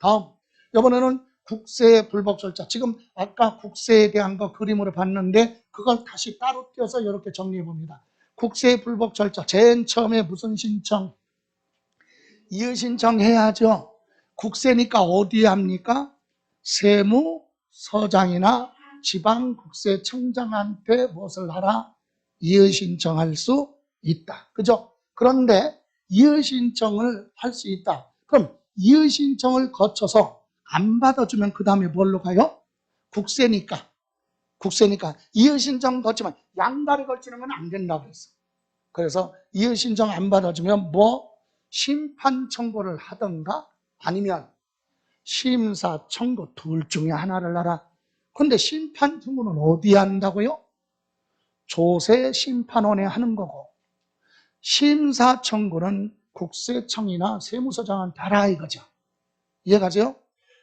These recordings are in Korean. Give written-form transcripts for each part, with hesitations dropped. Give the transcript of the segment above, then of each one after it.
다음, 이번에는 국세 불법 절차. 지금 아까 국세에 대한 거 그림으로 봤는데 그걸 다시 따로 띄어서 이렇게 정리해 봅니다. 국세 불법 절차. 제일 처음에 무슨 신청? 이의신청 해야죠. 국세니까 어디에 합니까? 세무서장이나 지방국세청장한테 무엇을 하라? 이의신청할 수 있다. 그죠? 그런데 이의신청을 할 수 있다. 그럼 이의신청을 거쳐서 안 받아주면 그 다음에 뭘로 가요? 국세니까 이의신청 거치면 양다리 걸치는 건 안 된다고 했어. 그래서 이의신청 안 받아주면 뭐 심판 청구를 하던가 아니면 심사 청구 둘 중에 하나를 하라. 근데 심판 청구는 어디에 한다고요? 조세심판원에 하는 거고 심사 청구는 국세청이나 세무서장한테 하라 이거죠. 이해가세요?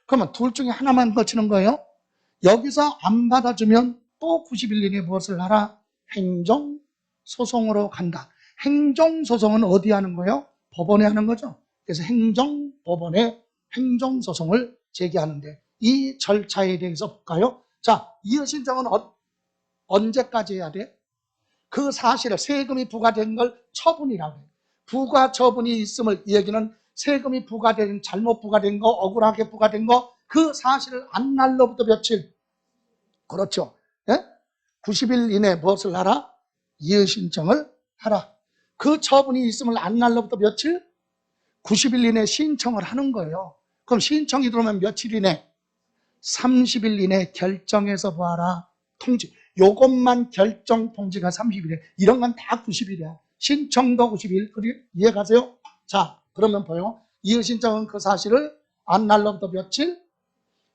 그러면 둘 중에 하나만 거치는 거예요. 여기서 안 받아주면 또 90일 이내에 무엇을 하라? 행정소송으로 간다. 행정소송은 어디 하는 거예요? 법원에 하는 거죠. 그래서 행정법원에 행정소송을 제기하는데 이 절차에 대해서 볼까요? 자, 이의신청은 언제까지 해야 돼? 그 사실을 세금이 부과된 걸 처분이라고 해요. 부과 처분이 있음을 이 얘기는 세금이 부과된 잘못 부과된 거 억울하게 부과된 거 그 사실을 안 날로부터 며칠? 그렇죠. 예? 90일 이내에 무엇을 하라? 이의신청을 하라. 그 처분이 있음을 안 날로부터 며칠? 90일 이내에 신청을 하는 거예요. 그럼 신청이 들어오면 며칠 이내? 30일 이내에 결정해서 보아라. 통지. 요것만 결정 통지가 30일이에요. 이런 건 다 90일이야. 신청도 90일. 이해가세요? 자, 그러면 보여. 이의신청은 그 사실을 안 날로부터 며칠?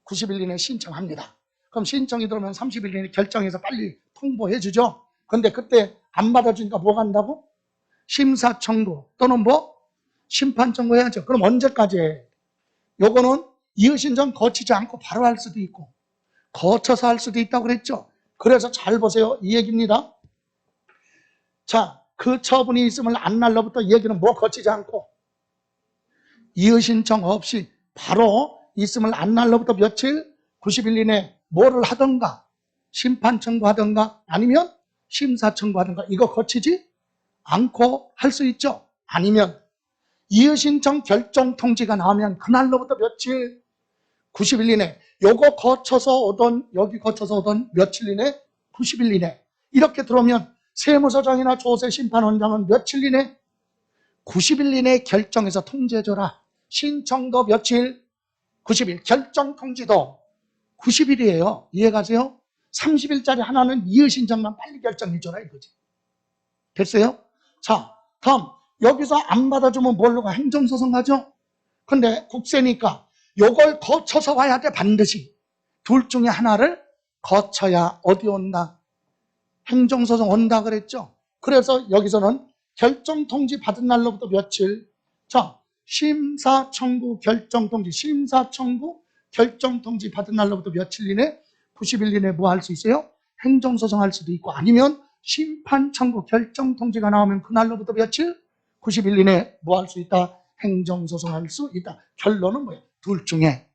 90일 이내에 신청합니다. 그럼 신청이 들어오면 30일 이내에 결정해서 빨리 통보해 주죠. 근데 그때 안 받아주니까 뭐 간다고? 심사 청구 또는 뭐? 심판 청구 해야죠. 그럼 언제까지 해? 요거는 이의신청 거치지 않고 바로 할 수도 있고 거쳐서 할 수도 있다고 그랬죠. 그래서 잘 보세요. 이 얘기입니다. 자, 그 처분이 있음을 안 날로부터 이 얘기는 뭐 거치지 않고 이의신청 없이 바로 있음을 안 날로부터 며칠? 90일 이내에 뭐를 하던가 심판 청구하던가 아니면 심사 청구하던가 이거 거치지 않고 할 수 있죠. 아니면 이의신청 결정 통지가 나오면 그날로부터 며칠? 90일 이내. 요거 거쳐서 오던 여기 거쳐서 오던 며칠 이내? 90일 이내. 이렇게 들어오면 세무서장이나 조세심판원장은 며칠 이내? 90일 이내에 결정해서 통지해줘라. 신청도 며칠? 90일. 결정 통지도 90일이에요. 이해가세요? 30일짜리 하나는 이의신청만 빨리 결정해줘라 이거지. 됐어요? 자, 다음. 여기서 안 받아주면 뭘로 가? 행정소송 가죠? 근데 국세니까 요걸 거쳐서 와야 돼 반드시. 둘 중에 하나를 거쳐야 어디 온다? 행정소송 온다 그랬죠? 그래서 여기서는 결정통지 받은 날로부터 며칠? 자, 심사청구 결정통지, 심사청구 결정통지 받은 날로부터 며칠 이내? 90일 이내 뭐 할 수 있어요? 행정소송 할 수도 있고 아니면 심판청구 결정통지가 나오면 그날로부터 며칠? 90일 이내 뭐 할 수 있다? 행정소송 할 수 있다. 결론은 뭐예요? 둘 중에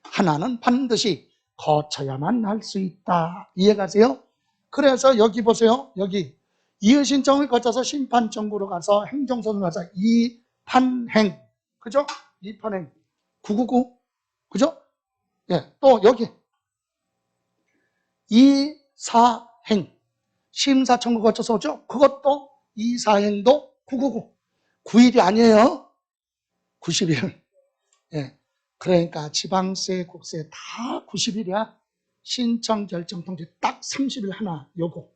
하나는 반드시 거쳐야만 할 수 있다. 이해가세요? 그래서 여기 보세요. 여기 이의신청을 거쳐서 심판청구로 가서 행정소송 가서 이판행. 그죠? 이판행. 999. 그죠? 예. 또 여기 이사행. 심사청구 거쳐서 오죠? 그것도 이사행도 999. 9일이 아니에요. 90일. 예. 그러니까 지방세, 국세 다 90일이야. 신청, 결정, 통지 딱 30일 하나 요거.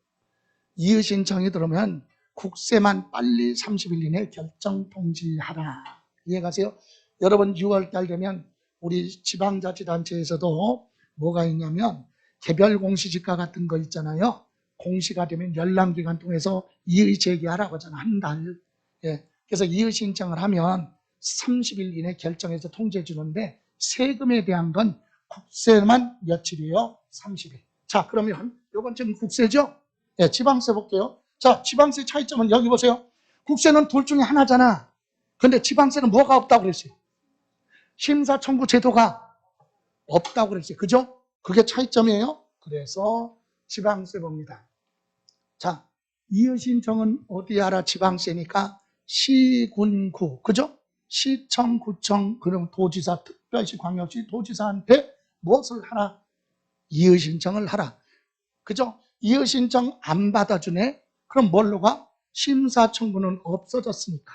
이의신청이 들어오면 국세만 빨리 30일 이내에 결정, 통지하라. 이해가세요? 여러분 6월달 되면 우리 지방자치단체에서도 뭐가 있냐면 개별 공시지가 같은 거 있잖아요. 공시가 되면 열람기간 통해서 이의 제기하라고 하잖아. 한 달. 예. 그래서 이의 신청을 하면 30일 이내 결정해서 통지해 주는데 세금에 대한 건 국세만 며칠이에요? 30일. 자, 그러면 이건 지금 국세죠? 예, 지방세 볼게요. 자, 지방세 차이점은 여기 보세요. 국세는 둘 중에 하나잖아. 근데 지방세는 뭐가 없다고 그랬어요? 심사청구 제도가 없다고 그랬어요. 그죠? 그게 차이점이에요. 그래서 지방세 봅니다. 자, 이의신청은 어디 하라? 지방세니까 시군구, 그죠? 시청, 구청, 그럼 도지사, 특별시, 광역시, 도지사한테 무엇을 하라? 이의신청을 하라. 그죠? 이의신청 안 받아주네? 그럼 뭘로 가? 심사청구는 없어졌으니까.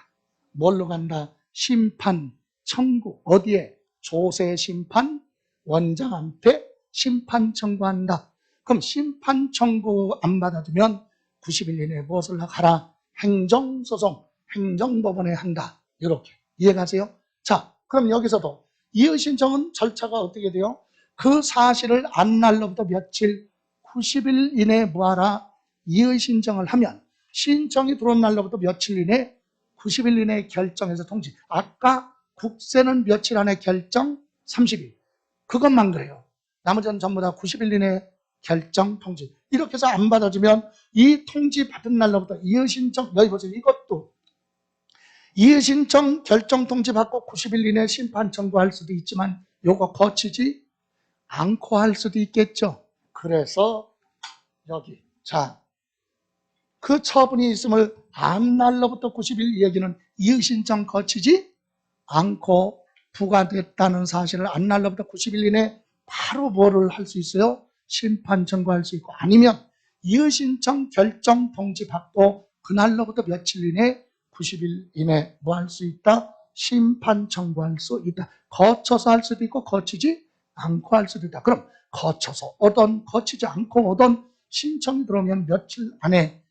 뭘로 간다? 심판, 청구. 어디에? 조세심판, 원장한테 심판 청구한다. 그럼 심판 청구 안 받아주면 90일 이내에 무엇을 하라? 행정소송, 행정법원에 한다. 이렇게. 이해가세요? 자, 그럼 여기서도 이의신청은 절차가 어떻게 돼요? 그 사실을 안 날로부터 며칠, 90일 이내에 뭐하라? 이의신청을 하면 신청이 들어온 날로부터 며칠 이내, 90일 이내에 결정해서 통지. 아까 국세는 며칠 안에 결정? 30일. 그것만 그래요. 나머지는 전부 다 90일 이내에 결정, 통지. 이렇게 해서 안 받아주면 이 통지 받은 날로부터 이의신청, 여기 보세요. 이것도 이의신청 결정 통지 받고 90일 이내에 심판 청구할 수도 있지만 요거 거치지 않고 할 수도 있겠죠. 그래서 여기 자, 그 처분이 있음을 안 날로부터 90일 얘기는 이의신청 거치지 않고 부과됐다는 사실을 안 날로부터 90일 이내 바로 뭐를 할 수 있어요? 심판 청구할 수 있고, 아니면 이의신청 결정 통지 받고 그날로부터 며칠 이내 90일 이내 뭐 할 수 있다? 심판 청구할 수 있다. 거쳐서 할 수도 있고 거치지 않고 할 수도 있다. 그럼 거쳐서 오던 거치지 않고 오던 신청이 들어오면 며칠 안에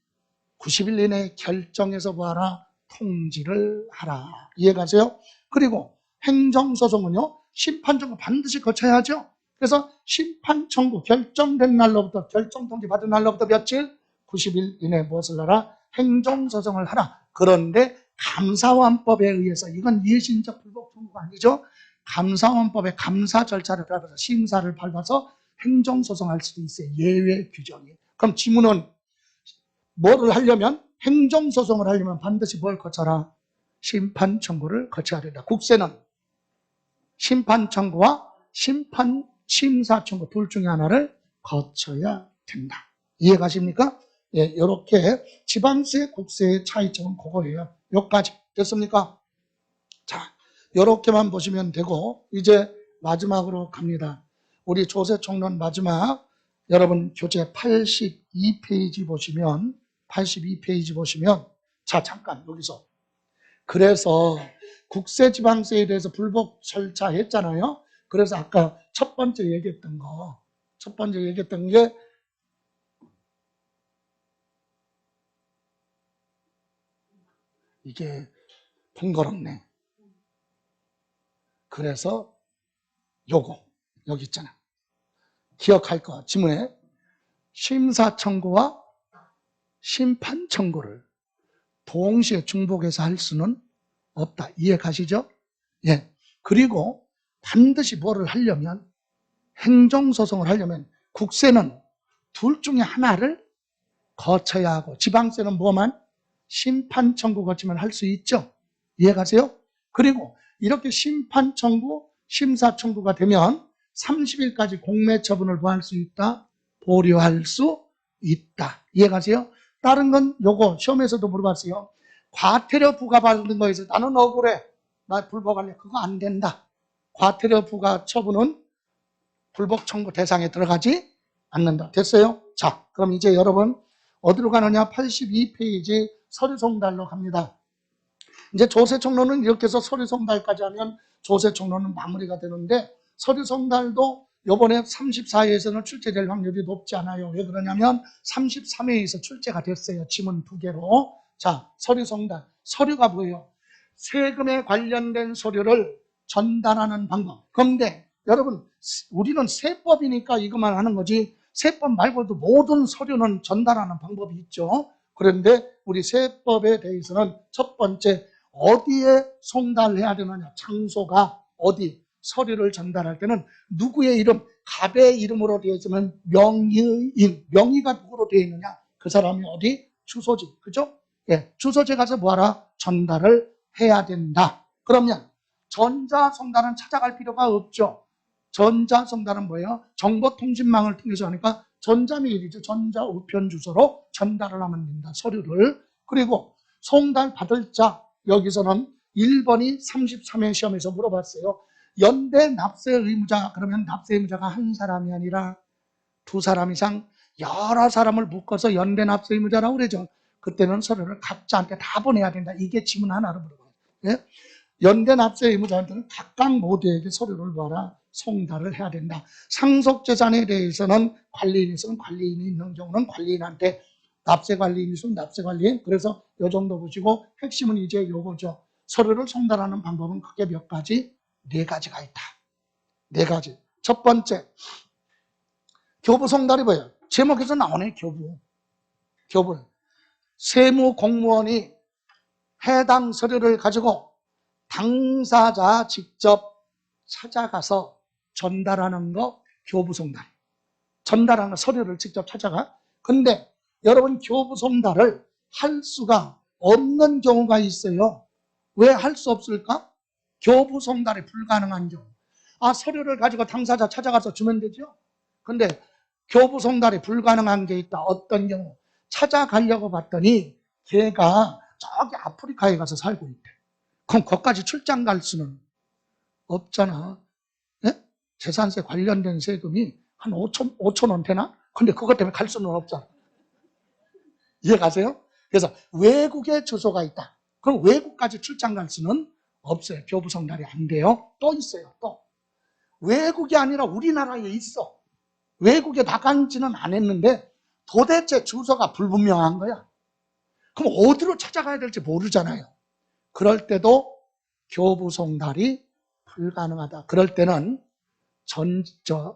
90일 이내에 결정해서 뭐하라? 통지를 하라. 이해가세요? 그리고 행정소송은요, 심판청구 반드시 거쳐야죠. 그래서 심판청구 결정된 날로부터, 결정통지 받은 날로부터 며칠? 90일 이내에 무엇을 하라? 행정소송을 하라. 그런데 감사원법에 의해서, 이건 이의신청 불복청구가 아니죠. 감사원법의 감사 절차를 밟아서, 심사를 밟아서 행정소송할 수도 있어요. 예외 규정이. 그럼 지문은 뭐를 하려면, 행정소송을 하려면 반드시 뭘 거쳐라? 심판청구를 거쳐야 된다. 국세는 심판청구와 심사청구 둘 중에 하나를 거쳐야 된다. 이해가십니까? 예, 이렇게 지방세, 국세의 차이점은 그거예요. 여기까지 됐습니까? 자, 이렇게만 보시면 되고, 이제 마지막으로 갑니다. 우리 조세총론 마지막, 여러분 교재 82페이지 보시면, 자, 잠깐 여기서, 그래서 국세지방세에 대해서 불복 절차 했잖아요. 그래서 아까 첫 번째 얘기했던 게 이게 번거롭네. 그래서 요거 여기 있잖아. 기억할 거 지문에 심사청구와 심판청구를 동시에 중복해서 할 수는 없다. 이해 가시죠? 예. 그리고 반드시 뭐를 하려면, 행정소송을 하려면 국세는 둘 중에 하나를 거쳐야 하고, 지방세는 뭐만? 심판청구 거치면 할 수 있죠. 이해 가세요? 그리고 이렇게 심판청구, 심사청구가 되면 30일까지 공매처분을 뭐 할 수 있다? 보류할 수 있다. 이해 가세요? 다른 건 요거 시험에서도 물어봤어요. 과태료 부과받는 거에서 나는 억울해, 나 불복할래, 그거 안 된다. 과태료 부과 처분은 불복 청구 대상에 들어가지 않는다. 됐어요? 자, 그럼 이제 여러분 어디로 가느냐? 82페이지 서류 송달로 갑니다. 이제 조세 총론은 이렇게 해서 서류 송달까지 하면 조세 총론은 마무리가 되는데, 서류 송달도 이번에 34회에서는 출제될 확률이 높지 않아요. 왜 그러냐면 33회에서 출제가 됐어요. 지문 2개로. 자, 서류 송달. 서류가 뭐예요? 세금에 관련된 서류를 전달하는 방법. 그런데 여러분, 우리는 세법이니까 이것만 하는 거지, 세법 말고도 모든 서류는 전달하는 방법이 있죠. 그런데 우리 세법에 대해서는 첫 번째, 어디에 송달해야 되느냐, 장소가 어디, 서류를 전달할 때는 누구의 이름, 갑의 이름으로 되어 있으면 명의인, 명의가 누구로 되어 있느냐, 그 사람이 어디, 주소지, 그죠? 예, 주소지에 가서 뭐하라? 전달을 해야 된다. 그러면 전자송달은 찾아갈 필요가 없죠. 전자송달은 뭐예요? 정보통신망을 통해서 하니까 전자메일이죠. 전자우편 주소로 전달을 하면 된다. 서류를. 그리고 송달 받을 자, 여기서는 1번이 33회 시험에서 물어봤어요. 연대 납세 의무자, 그러면 납세 의무자가 한 사람이 아니라 두 사람 이상 여러 사람을 묶어서 연대 납세 의무자라고 그러죠. 그때는 서류를 각자한테 다 보내야 된다. 이게 지문 하나로 물어봐요. 예? 연대 납세 의무자한테는 각각 모두에게 서류를 보아라. 송달을 해야 된다. 상속재산에 대해서는 관리인이 있으면 관리인이 있는 경우는 관리인한테, 납세 관리인이 있으면 납세 관리인. 그래서 이 정도 보시고 핵심은 이제 요거죠. 서류를 송달하는 방법은 크게 몇 가지? 4가지가 있다. 4가지. 첫 번째, 교부 송달이 뭐예요? 제목에서 나오네, 교부. 교부. 세무 공무원이 해당 서류를 가지고 당사자 직접 찾아가서 전달하는 거 교부송달. 전달하는 서류를 직접 찾아가. 근데 여러분 교부송달을 할 수가 없는 경우가 있어요. 왜 할 수 없을까? 교부송달이 불가능한 경우. 서류를 가지고 당사자 찾아가서 주면 되죠. 근데 교부송달이 불가능한 게 있다. 어떤 경우? 찾아가려고 봤더니 걔가 저기 아프리카에 가서 살고 있대. 그럼 거기까지 출장 갈 수는 없잖아. 네? 재산세 관련된 세금이 한 5천 원 되나? 근데 그것 때문에 갈 수는 없잖아. 이해가세요? 그래서 외국에 주소가 있다. 그럼 외국까지 출장 갈 수는 없어요. 교부송달이 안 돼요. 또 있어요. 또 외국이 아니라 우리나라에 있어. 외국에 나간지는 안 했는데 도대체 주소가 불분명한 거야. 그럼 어디로 찾아가야 될지 모르잖아요. 그럴 때도 교부송달이 불가능하다. 그럴 때는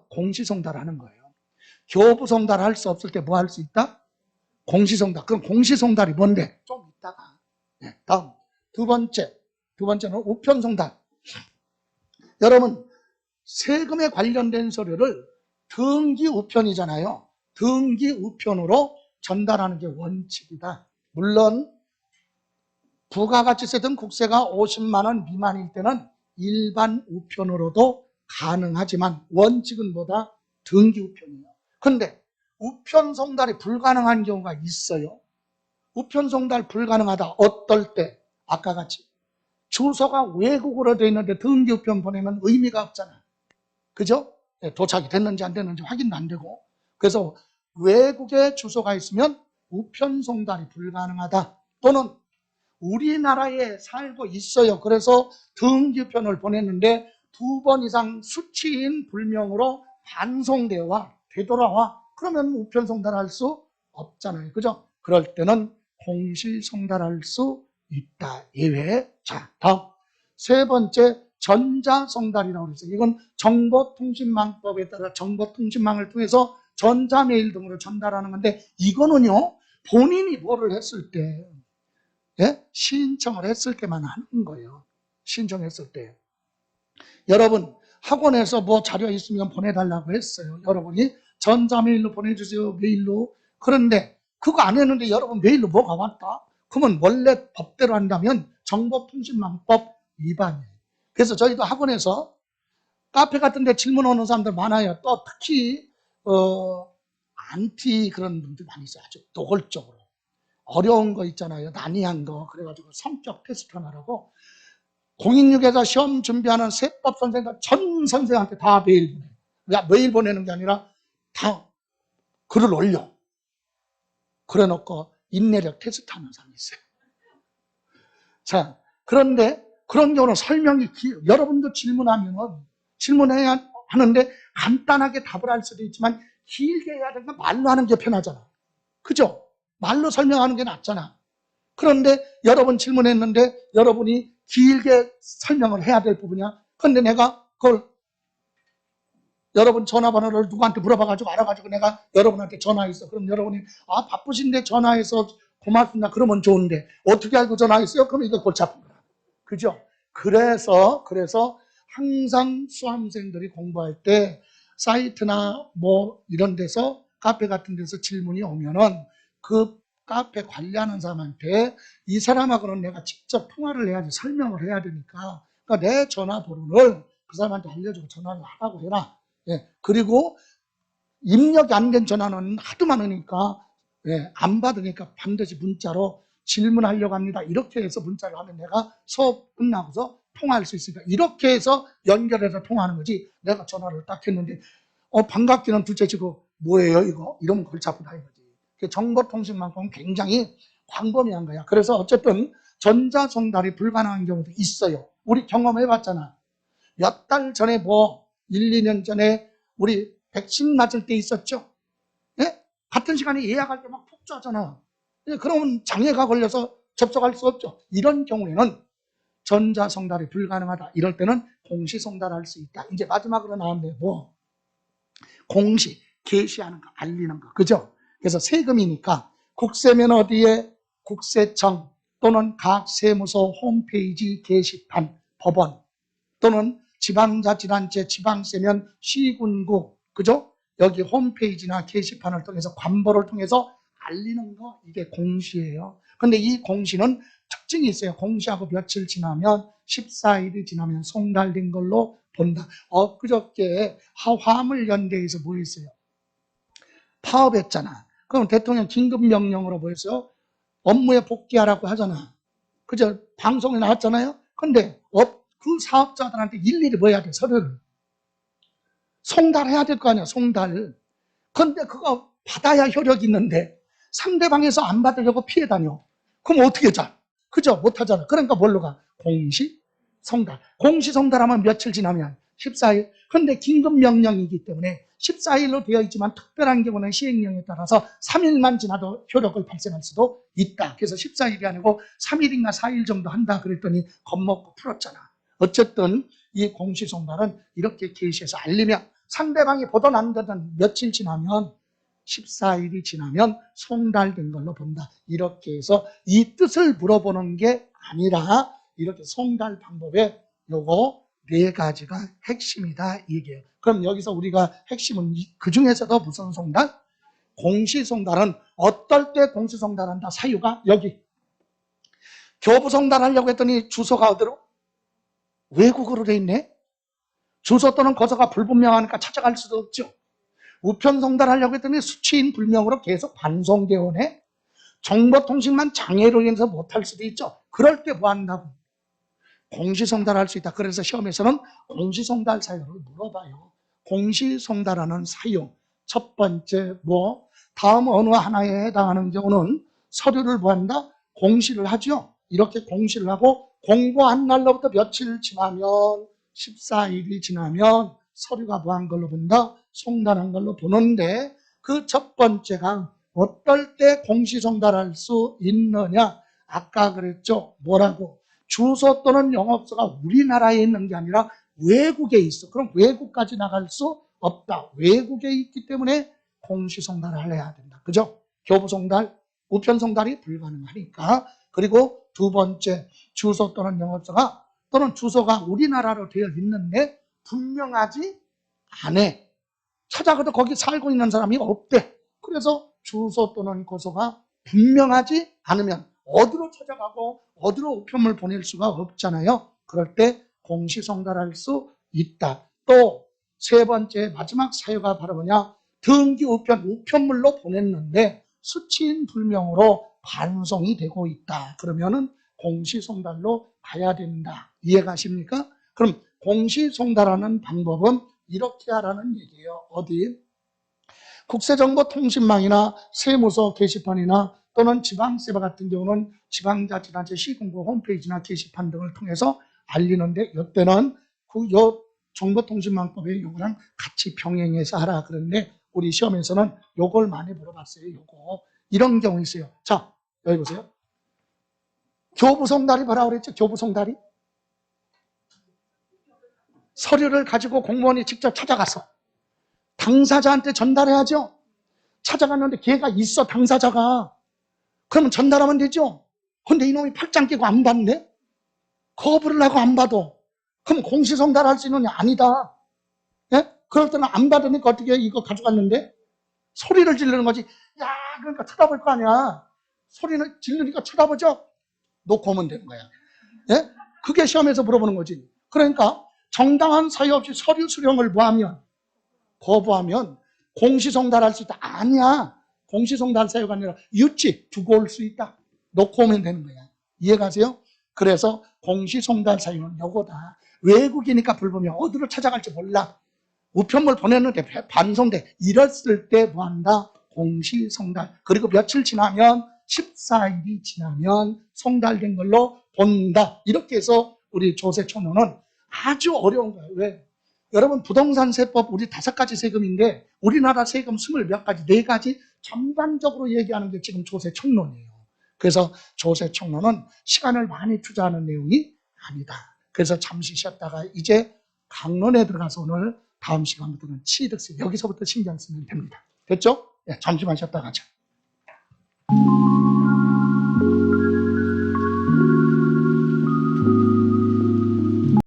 공시송달하는 거예요. 교부송달 할 수 없을 때 뭐 할 수 있다? 공시송달. 그럼 공시송달이 뭔데? 좀 이따가. 네, 다음 두 번째는 우편송달. 여러분 세금에 관련된 서류를 등기우편이잖아요. 등기우편으로 전달하는 게 원칙이다. 물론 부가가치세 등 국세가 50만 원 미만일 때는 일반 우편으로도 가능하지만 원칙은 뭐다? 등기우편이에요. 그런데 우편송달이 불가능한 경우가 있어요. 우편송달 불가능하다. 어떨 때? 아까 같이 주소가 외국으로 되어 있는데 등기우편 보내면 의미가 없잖아. 그죠? 도착이 됐는지 안 됐는지 확인도 안 되고. 그래서 외국에 주소가 있으면 우편송달이 불가능하다. 또는 우리나라에 살고 있어요. 그래서 등기우편을 보냈는데 2번 이상 수취인 불명으로 반송되어와 되돌아와. 그러면 우편송달할 수 없잖아요. 그죠? 그럴 때는 공시송달할 수 있다. 예외. 자, 다음. 세 번째, 전자송달이라고 그랬어요. 이건 정보통신망법에 따라 정보통신망을 통해서 전자메일 등으로 전달하는 건데, 이거는요, 본인이 뭐를 했을 때, 예? 신청을 했을 때만 하는 거예요. 신청했을 때. 여러분, 학원에서 뭐 자료 있으면 보내달라고 했어요. 여러분이 전자메일로 보내주세요. 메일로. 그런데 그거 안 했는데 여러분 메일로 뭐가 왔다? 그러면 원래 법대로 한다면 정보통신망법 위반이에요. 그래서 저희도 학원에서 카페 같은 데 질문 오는 사람들 많아요. 또 특히 안티 그런 분들 많이 있어요. 아주 노골적으로. 어려운 거 있잖아요. 난이한 거. 그래가지고 성격 테스트 하라고 공인중개사 시험 준비하는 세법 선생들 전 선생한테 다 메일 보내. 야, 메일 보내는 게 아니라 다 글을 올려. 그래 놓고 인내력 테스트 하는 사람이 있어요. 자, 그런데 그런 경우는 설명이 여러분도 질문해야 하는데 간단하게 답을 할 수도 있지만 길게 해야 되니까 말로 하는 게 편하잖아. 그죠? 말로 설명하는 게 낫잖아. 그런데 여러분 질문했는데 여러분이 길게 설명을 해야 될 부분이야. 그런데 내가 그걸 여러분 전화번호를 누구한테 물어봐가지고 알아가지고 내가 여러분한테 전화했어. 그럼 여러분이 바쁘신데 전화해서 고맙습니다. 그러면 좋은데 어떻게 알고 전화했어요? 그럼 이거 골치 아픈 거야. 그죠? 그래서 항상 수험생들이 공부할 때 사이트나 뭐 이런 데서 카페 같은 데서 질문이 오면은 그 카페 관리하는 사람한테 이 사람하고는 내가 직접 통화를 해야지 설명을 해야 되니까 그러니까 내 전화번호를 그 사람한테 알려주고 전화를 하라고 해라. 예. 그리고 입력이 안 된 전화는 하도 많으니까 예, 안 받으니까 반드시 문자로 질문하려고 합니다. 이렇게 해서 문자를 하면 내가 수업 끝나고서 통화할 수 있으니까 이렇게 해서 연결해서 통화하는 거지. 내가 전화를 딱 했는데 반갑기는 둘째치고 뭐예요 이거? 이러면 골치 아프다 이거지. 정보통신망법은 굉장히 광범위한 거야. 그래서 어쨌든 전자송달이 불가능한 경우도 있어요. 우리 경험해봤잖아. 몇 달 전에 1, 2년 전에 우리 백신 맞을 때 있었죠? 예? 같은 시간에 예약할 때 막 폭주하잖아. 예, 그러면 장애가 걸려서 접속할 수 없죠. 이런 경우에는 전자송달이 불가능하다. 이럴 때는 공시송달할 수 있다. 이제 마지막으로 나왔는데 공시, 게시하는 거, 알리는 거. 그죠? 그래서 세금이니까 국세면 어디에 국세청 또는 각 세무서 홈페이지 게시판, 법원 또는 지방자치단체, 지방세면 시군구, 그죠? 여기 홈페이지나 게시판을 통해서 관보를 통해서 알리는 거, 이게 공시예요. 근데 이 공시는 특징이 있어요. 공시하고 며칠 지나면 14일이 지나면 송달된 걸로 본다. 그저께 화물연대에서 뭐 했어요? 파업했잖아. 그럼 대통령 긴급명령으로 뭐 했어요? 업무에 복귀하라고 하잖아. 그저 방송에 나왔잖아요. 근데 그 사업자들한테 일일이 뭐 해야 돼? 서류를 송달해야 될 거 아니야, 송달. 근데 그거 받아야 효력이 있는데 상대방에서 안 받으려고 피해 다녀. 그럼 어떻게 하자? 그죠? 못하잖아. 그러니까 뭘로 가? 공시, 송달. 공시, 송달하면 며칠 지나면 14일. 근데 긴급명령이기 때문에 14일로 되어 있지만 특별한 경우는 시행령에 따라서 3일만 지나도 효력을 발생할 수도 있다. 그래서 14일이 아니고 3일인가 4일 정도 한다 그랬더니 겁먹고 풀었잖아. 어쨌든 이 공시, 송달은 이렇게 게시해서 알리면 상대방이 보던 안 되던 며칠 지나면 14일이 지나면 송달된 걸로 본다. 이렇게 해서 이 뜻을 물어보는 게 아니라 이렇게 송달 방법에 요거 4가지가 핵심이다 이게요. 그럼 여기서 우리가 핵심은 그 중에서도 무슨 송달? 공시송달은 어떨 때 공시송달한다? 사유가 여기 교부송달하려고 했더니 주소가 어디로? 외국어로 돼 있네. 주소 또는 거소가 불분명하니까 찾아갈 수도 없죠. 우편송달하려고 했더니 수치인 불명으로 계속 반송되어 오네. 정보통신만 장애로 인해서 못할 수도 있죠. 그럴 때 뭐 한다고? 공시송달할 수 있다. 그래서 시험에서는 공시송달 사유를 물어봐요. 공시송달하는 사유. 첫 번째 다음 어느 하나에 해당하는 경우는 서류를 뭐 한다? 공시를 하죠. 이렇게 공시를 하고 공고한 날로부터 며칠 지나면 14일이 지나면 서류가 뭐한 걸로 본다? 송달한 걸로 보는데 그 첫 번째가 어떨 때 공시송달할 수 있느냐? 아까 그랬죠. 뭐라고? 주소 또는 영업소가 우리나라에 있는 게 아니라 외국에 있어. 그럼 외국까지 나갈 수 없다. 외국에 있기 때문에 공시송달을 해야 된다. 그죠? 교부송달, 우편송달이 불가능하니까. 그리고 두 번째, 주소 또는 영업소가 또는 주소가 우리나라로 되어 있는데 분명하지 않아. 찾아가도 거기 살고 있는 사람이 없대. 그래서 주소 또는 고소가 분명하지 않으면 어디로 찾아가고 어디로 우편물 보낼 수가 없잖아요. 그럴 때 공시송달할 수 있다. 또 세 번째 마지막 사유가 바로 뭐냐? 등기 우편물로 보냈는데 수치인 불명으로 반송이 되고 있다. 그러면은 공시송달로 가야 된다. 이해가십니까? 그럼 공시송달하는 방법은 이렇게 하라는 얘기예요. 어디? 국세정보통신망이나 세무서 게시판이나 또는 지방세바 같은 경우는 지방자치단체 시군구 홈페이지나 게시판 등을 통해서 알리는데 이때는 요 정보통신망법에 요거랑 같이 병행해서 하라 그러는데 우리 시험에서는 요걸 많이 물어봤어요. 요거 이런 경우 있어요. 자, 여기 보세요. 교부송달이 뭐라고 그랬죠? 교부송달이 서류를 가지고 공무원이 직접 찾아가서 당사자한테 전달해야죠. 찾아갔는데 걔가 있어, 당사자가. 그러면 전달하면 되죠. 근데 이놈이 팔짱 끼고 안 받네? 거부를 하고 안 받아. 그럼 공시송달할 수 있느냐? 아니다. 예? 그럴 때는 안 받으니까 어떻게 이거 가져갔는데? 소리를 지르는 거지. 야, 그러니까 쳐다볼 거 아니야. 소리를 지르니까 쳐다보죠? 놓고 오면 되는 거야. 예? 그게 시험에서 물어보는 거지. 그러니까 정당한 사유 없이 서류 수령을 뭐하면 거부하면 공시송달할 수 있다. 아니야. 공시송달 사유가 아니라 유치 두고 올 수 있다. 놓고 오면 되는 거야. 이해가세요? 그래서 공시송달 사유는 요거다. 외국이니까 불법이야. 어디로 찾아갈지 몰라. 우편물 보냈는데 반송돼. 이랬을 때 뭐한다? 공시송달. 그리고 며칠 지나면 14일이 지나면 송달된 걸로 본다. 이렇게 해서 우리 조세촌론은 아주 어려운 거예요. 왜? 여러분 부동산 세법 우리 5가지 세금인데 우리나라 세금 20몇 가지, 4가지 전반적으로 얘기하는 게 지금 조세총론이에요. 그래서 조세총론은 시간을 많이 투자하는 내용이 아니다. 그래서 잠시 쉬었다가 이제 강론에 들어가서 오늘 다음 시간부터는 취득세 여기서부터 신경 쓰면 됩니다. 됐죠? 네, 잠시만 쉬었다 가죠.